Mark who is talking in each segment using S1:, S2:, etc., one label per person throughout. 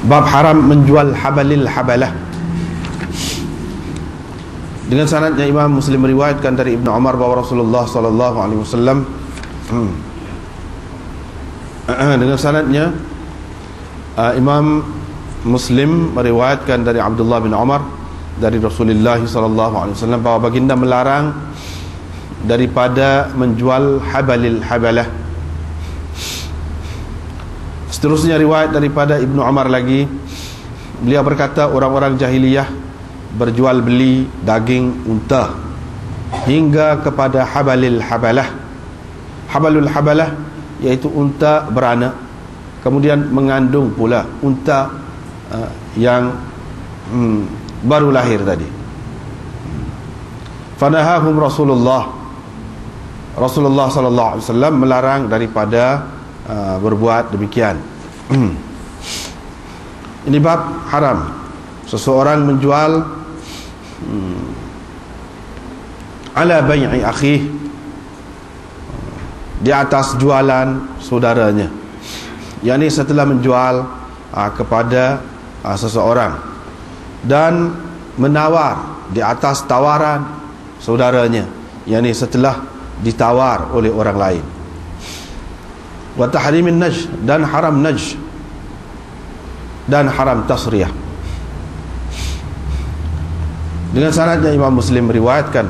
S1: Bab haram menjual habalil habalah. Dengan sanadnya Imam Muslim meriwayatkan dari Ibnu Umar bahwa Rasulullah sallallahu alaihi wasallam dengan sanadnya Imam Muslim meriwayatkan dari Abdullah bin Umar dari Rasulullah sallallahu alaihi wasallam bahwa baginda melarang daripada menjual habalil habalah. Seterusnya riwayat daripada Ibnu Umar lagi, beliau berkata orang-orang jahiliyah berjual beli daging unta hingga kepada habalil habalah. Habalul habalah iaitu unta beranak kemudian mengandung pula unta yang baru lahir tadi. Fanahahum Rasulullah sallallahu alaihi wasallam melarang daripada berbuat demikian. Ini bab haram seseorang menjual ala bai'i akhi, di atas jualan saudaranya, yakni setelah menjual kepada seseorang dan menawar di atas tawaran saudaranya, yakni setelah ditawar oleh orang lain. Wa tahrimin najh, dan haram najh dan haram tasriyah. Dengan sanadnya Imam Muslim meriwayatkan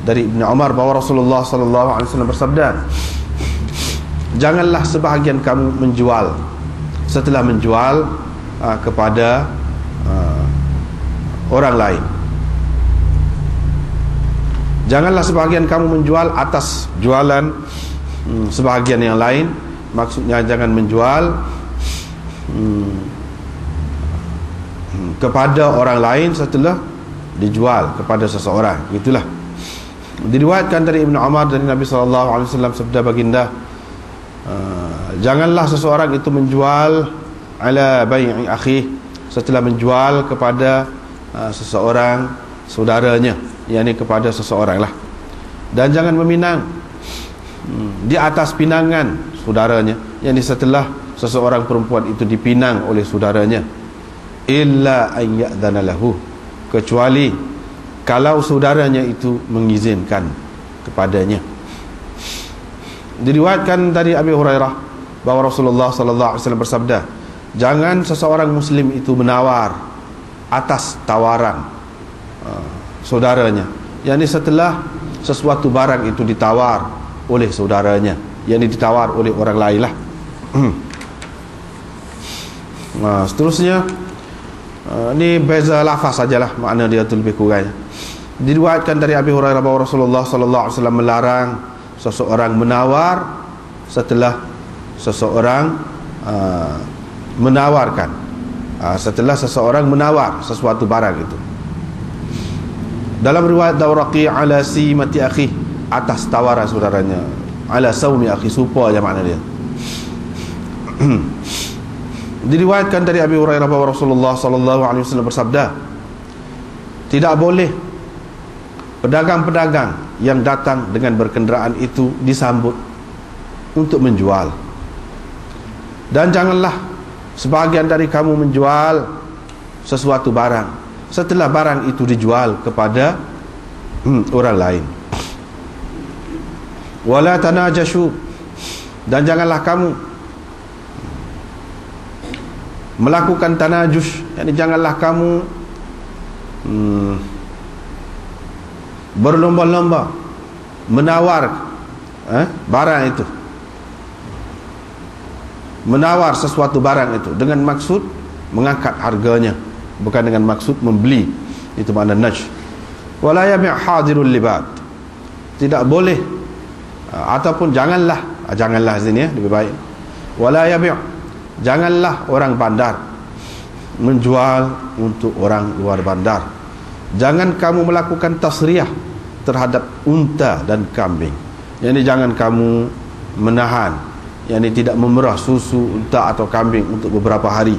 S1: dari Ibnu Umar bahwa Rasulullah sallallahu alaihi wasallam bersabda, janganlah sebahagian kamu menjual setelah menjual kepada orang lain. Janganlah sebahagian kamu menjual atas jualan sebahagian yang lain. Maksudnya jangan menjual kepada orang lain setelah dijual kepada seseorang. Itulah diriwayatkan dari Ibnu Umar dari Nabi sallallahu alaihi wasallam, sabda baginda, janganlah seseorang itu menjual ala bai'i akhi, setelah menjual kepada seseorang saudaranya, yakni kepada seseorang lah. Dan jangan meminang di atas pinangan saudaranya, yakni setelah seseorang perempuan itu dipinang oleh saudaranya, illa an ya'dhana lahu, kecuali kalau saudaranya itu mengizinkan kepadanya. Diriwayatkan dari Abi Hurairah bahwa Rasulullah sallallahu alaihi wasallam bersabda, jangan seseorang muslim itu menawar atas tawaran saudaranya, yakni setelah sesuatu barang itu ditawar oleh saudaranya, yakni ditawar oleh orang lain lah. Nah, seterusnya ini beza lafaz sajalah, makna dia tu lebih kurang. Diriwayatkan dari Abi Hurairah bahwa Rasulullah sallallahu alaihi wasallam melarang seseorang menawar setelah seseorang menawarkan, setelah seseorang menawar sesuatu barang itu. Dalam riwayat Dawraqi, ala simati akhi, atas tawaran saudaranya, ala saumi akhi, supaya makna dia. Diriwayatkan dari Abi Hurairah bahwa Rasulullah sallallahu alaihi wasallam bersabda, tidak boleh pedagang-pedagang yang datang dengan berkenderaan itu disambut untuk menjual, dan janganlah sebahagian dari kamu menjual sesuatu barang setelah barang itu dijual kepada orang lain. Wala tanajashu, dan janganlah kamu melakukan tanajush, yakni janganlah kamu berlomba-lomba menawar barang itu, menawar sesuatu barang itu dengan maksud mengangkat harganya, bukan dengan maksud membeli. Itu makna najh. Wala yabi' hadirul libad, tidak boleh ataupun janganlah sini ya, lebih baik. Wala yabi', janganlah orang bandar menjual untuk orang luar bandar. Jangan kamu melakukan tasriyah terhadap unta dan kambing, yakni jangan kamu menahan, yakni tidak memerah susu unta atau kambing untuk beberapa hari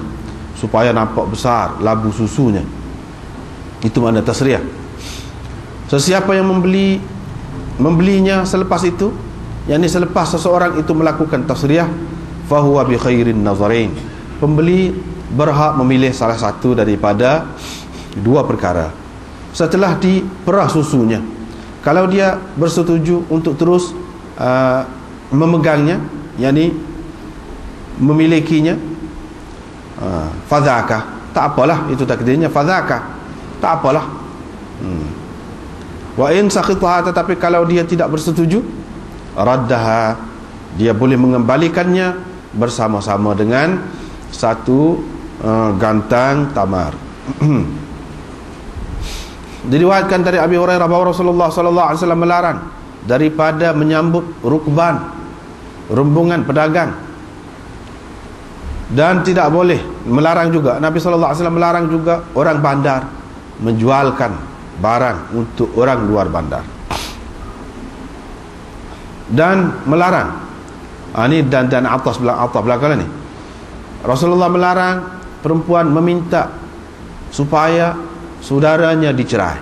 S1: supaya nampak besar labu susunya. Itu makna tasriyah. Sesiapa yang membelinya selepas itu, yakni selepas seseorang itu melakukan tasriyah, fahuwa bi khairin nazarain, pembeli berhak memilih salah satu daripada dua perkara setelah diperah susunya. Kalau dia bersetuju untuk terus memegangnya, yakni memilikinya, fadzaka, tak apalah, itu takdirnya, fadzaka, tak apalah. Wa in sakhitaha, tetapi kalau dia tidak bersetuju, raddaha, dia boleh mengembalikannya bersama-sama dengan satu gantang tamar. Diriwayatkan dari Abi Hurairah bahawa Rasulullah sallallahu alaihi wasallam melarang daripada menyambut rukban, rombongan pedagang, dan tidak boleh, melarang juga, Nabi sallallahu alaihi wasallam melarang juga orang bandar menjualkan barang untuk orang luar bandar, dan melarang ini dan atas belakang ni, Rasulullah melarang perempuan meminta supaya saudaranya dicerai,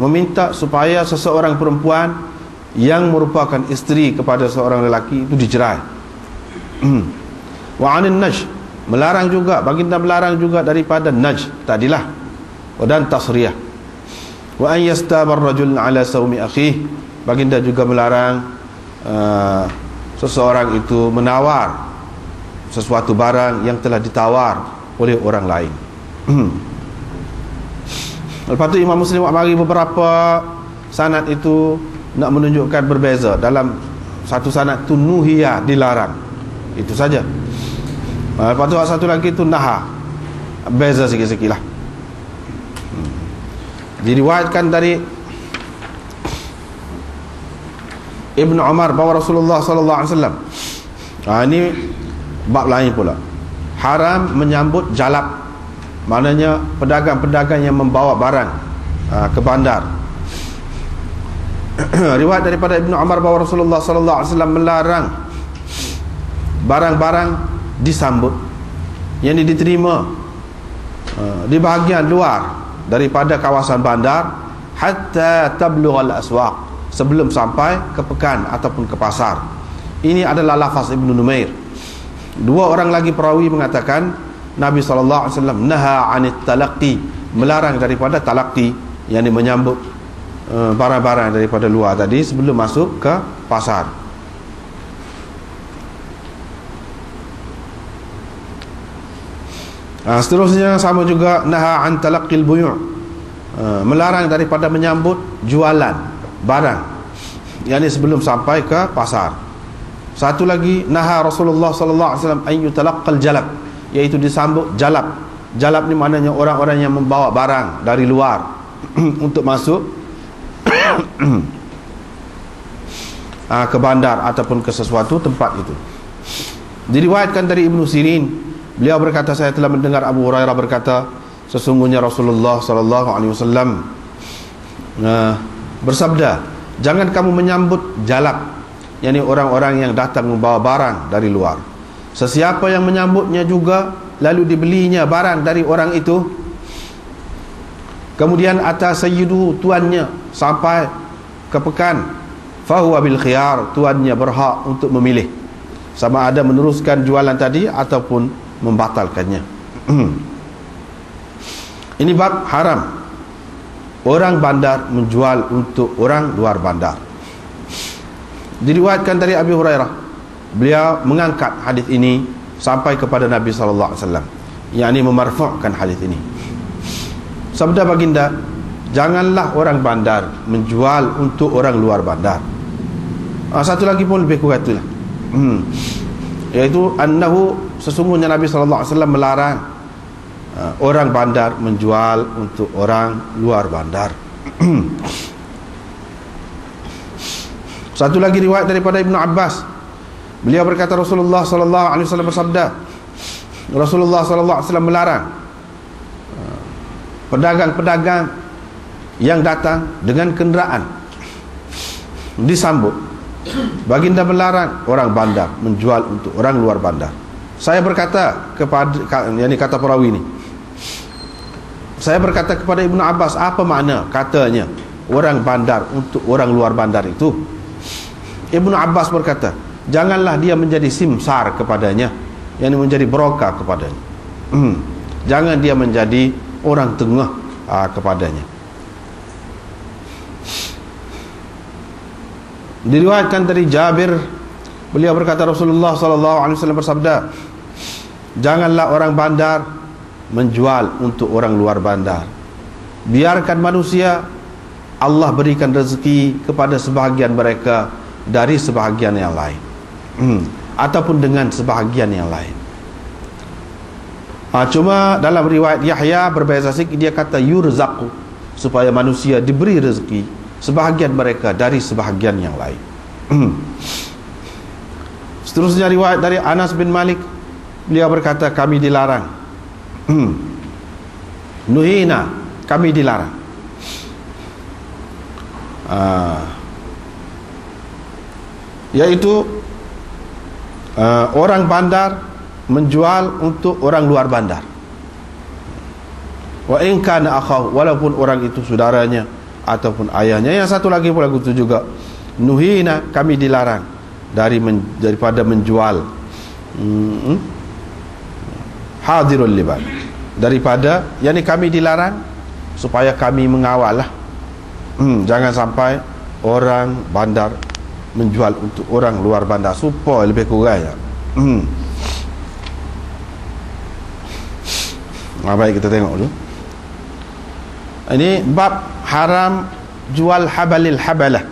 S1: meminta supaya seseorang perempuan yang merupakan isteri kepada seorang lelaki itu dicerai. Wa 'anil najh, melarang juga, baginda melarang juga daripada najh tadilah, dan tasriyah. Wa an yastabar rajul 'ala sawmi akhihi, baginda juga melarang seseorang itu menawar sesuatu barang yang telah ditawar oleh orang lain. Lepas tu Imam Muslim bagi beberapa sanad itu nak menunjukkan berbeza. Dalam satu sanad tu nuhiya, dilarang, itu saja. Lepas tu satu lagi tu naha, beza sikit-sikit lah. Diriwayatkan dari Ibn Umar bahawa Rasulullah sallallahu alaihi wasallam, ini bab lain pula, haram menyambut jalab, maknanya pedagang-pedagang yang membawa barang ke bandar. Riwayat daripada Ibn Umar bahawa Rasulullah sallallahu alaihi wasallam melarang barang-barang disambut, yang diterima di bahagian luar daripada kawasan bandar, hatta tablughal aswaq, sebelum sampai ke pekan ataupun ke pasar. Ini adalah lafaz Ibnu Numair. Dua orang lagi perawi mengatakan Nabi SAW naha anit talaqqi, melarang daripada talaqqi, yang menyambut barang-barang daripada luar tadi sebelum masuk ke pasar. Seterusnya sama juga, naha an talaqqil buyu', melarang daripada menyambut jualan barang, yang sebelum sampai ke pasar. Satu lagi, naha Rasulullah sallallahu alaihi wasallam an yutalaqqal jalab, iaitu disambut jalab. Jalab ni maknanya orang-orang yang membawa barang dari luar untuk masuk ke bandar ataupun ke sesuatu tempat itu. Diriwayatkan dari Ibnu Sirin, beliau berkata, saya telah mendengar Abu Hurairah berkata, sesungguhnya Rasulullah sallallahu alaihi wasallam bersabda, jangan kamu menyambut jalab, yakni orang-orang yang datang membawa barang dari luar. Sesiapa yang menyambutnya juga lalu dibelinya barang dari orang itu, kemudian atas sayyidu, tuannya, sampai ke pekan, fahuwa bil khiyar, tuannya berhak untuk memilih sama ada meneruskan jualan tadi ataupun membatalkannya. Ini bab haram orang bandar menjual untuk orang luar bandar. Diriwayatkan dari Abi Hurairah, beliau mengangkat hadis ini sampai kepada Nabi sallallahu alaihi wasallam, yakni memarfu'kan hadis ini. Sabda baginda, janganlah orang bandar menjual untuk orang luar bandar. Satu lagi pun lebih kuat itulah, iaitu annahu, sesungguhnya Nabi sallallahu alaihi wasallam melarang orang bandar menjual untuk orang luar bandar. Satu lagi riwayat daripada Ibnu Abbas, beliau berkata Rasulullah sallallahu alaihi wasallam bersabda, Rasulullah sallallahu alaihi wasallam melarang pedagang-pedagang yang datang dengan kenderaan disambut. Baginda melarang orang bandar menjual untuk orang luar bandar. Saya berkata kepada, yang ini kata perawi ini, saya berkata kepada Ibnu Abbas, apa makna katanya orang bandar untuk orang luar bandar itu? Ibnu Abbas berkata, janganlah dia menjadi simsar kepadanya, yang menjadi broker kepadanya. Jangan dia menjadi orang tengah kepadanya. Diriwayatkan dari Jabir, beliau berkata Rasulullah SAW bersabda, janganlah orang bandar menjual untuk orang luar bandar. Biarkan manusia, Allah berikan rezeki kepada sebahagian mereka dari sebahagian yang lain, ataupun dengan sebahagian yang lain. Cuma dalam riwayat Yahya berbeza sikit, dia kata yurzaqu, supaya manusia diberi rezeki sebahagian mereka dari sebahagian yang lain. Seterusnya riwayat dari Anas bin Malik, beliau berkata kami dilarang, nuhina, kami dilarang, yaitu orang bandar menjual untuk orang luar bandar. Wa in kana akhahu, walaupun orang itu saudaranya ataupun ayahnya. Yang satu lagi pula itu juga, nuhina, kami dilarang daripada menjual hadirul liban, daripada, yakni kami dilarang supaya kami mengawal lah, jangan sampai orang bandar menjual untuk orang luar bandar, supaya lebih kurang ya. Baik, kita tengok dulu. Ini bab haram jual habalil habalah.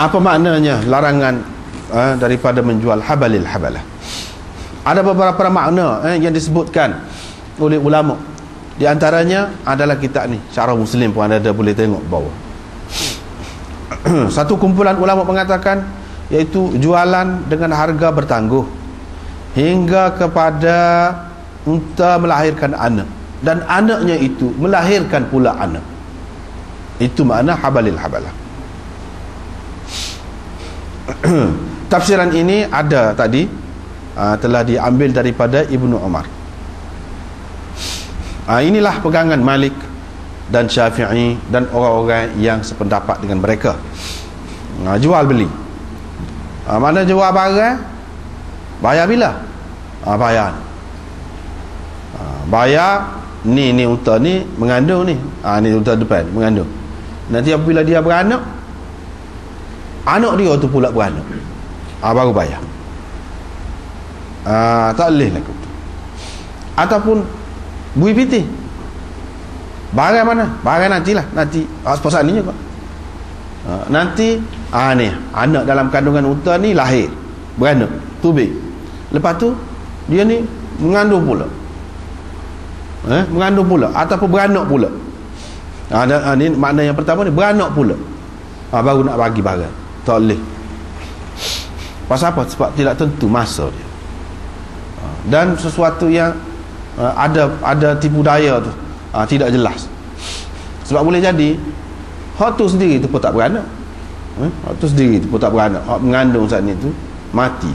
S1: Apa maknanya larangan daripada menjual habalil habalah? Ada beberapa makna yang disebutkan oleh ulama. Di antaranya adalah kitab ni, Syarah Muslim pun ada boleh tengok bawah. Satu kumpulan ulama mengatakan, iaitu jualan dengan harga bertangguh hingga kepada unta melahirkan anak, dan anaknya itu melahirkan pula anak. Itu makna habalil habalah. Tafsiran ini ada tadi, telah diambil daripada Ibnu Umar. Inilah pegangan Malik dan Syafi'i dan orang-orang yang sependapat dengan mereka. Jual beli, mana jual barang, bayar bila? Bayar. Bayar ni unta ni mengandung ni. Ni unta depan mengandung. Nanti apabila dia beranak, anak dia tu pula beranak, baru bayar. Tak boleh lah. Ataupun bui piti, barang mana? Barang nantilah, nanti pasal ni juga. Nanti ni anak dalam kandungan unta ni lahir, beranak, tubik. Lepas tu dia ni mengandung pula, mengandung pula ataupun beranak pula. Ni makna yang pertama ni, beranak pula, baru nak bagi barang. Tak boleh. Pasal apa? Sebab tidak tentu masa dia, dan sesuatu yang ada tipu daya tu, tidak jelas. Sebab boleh jadi hak tu sendiri tu pun tak beranak, hak tu sendiri tu pun tak beranak, hak mengandung saat ni tu mati,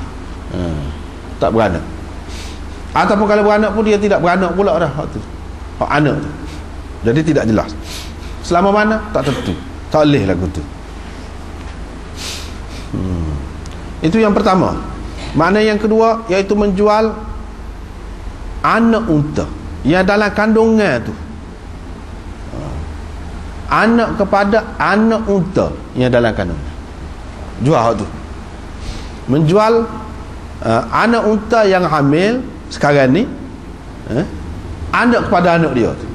S1: tak beranak. Ataupun kalau beranak pun dia tidak beranak pula dah, hak tu, hak anak tu. Jadi tidak jelas. Selama mana tak tentu, tak boleh lagu tu. Itu yang pertama. Makna yang kedua, iaitu menjual anak unta yang dalam kandungan tu, anak kepada anak unta yang dalam kandungan, jual tu. Menjual anak unta yang hamil sekarang ni, anak kepada anak dia tu.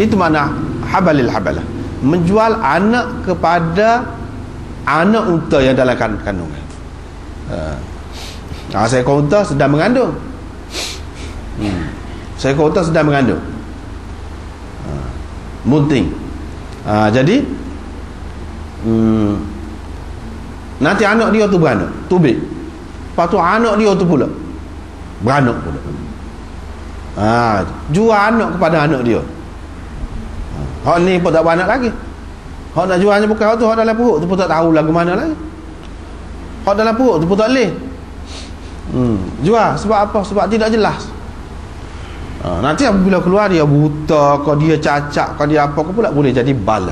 S1: Itu makna habalil habalah, menjual anak kepada anak unta yang dalam kandungan. Seekor unta sedang mengandung, seekor unta sedang mengandung, munting. Jadi nanti anak dia tu beranak, tubik. Lepas tu anak dia tu pula beranak pula. Jual anak kepada anak dia. Hak ni pun tak beranak lagi. Hak nak jualnya bukan hak tu, hak dalam perut tu pun tak tahu lagu mana lagi. Hak dalam perut tu pun tak boleh jual. Sebab apa? Sebab tidak jelas. Nanti apabila keluar dia buta, kau dia cacat, kau dia apa, kau pula boleh jadi bala.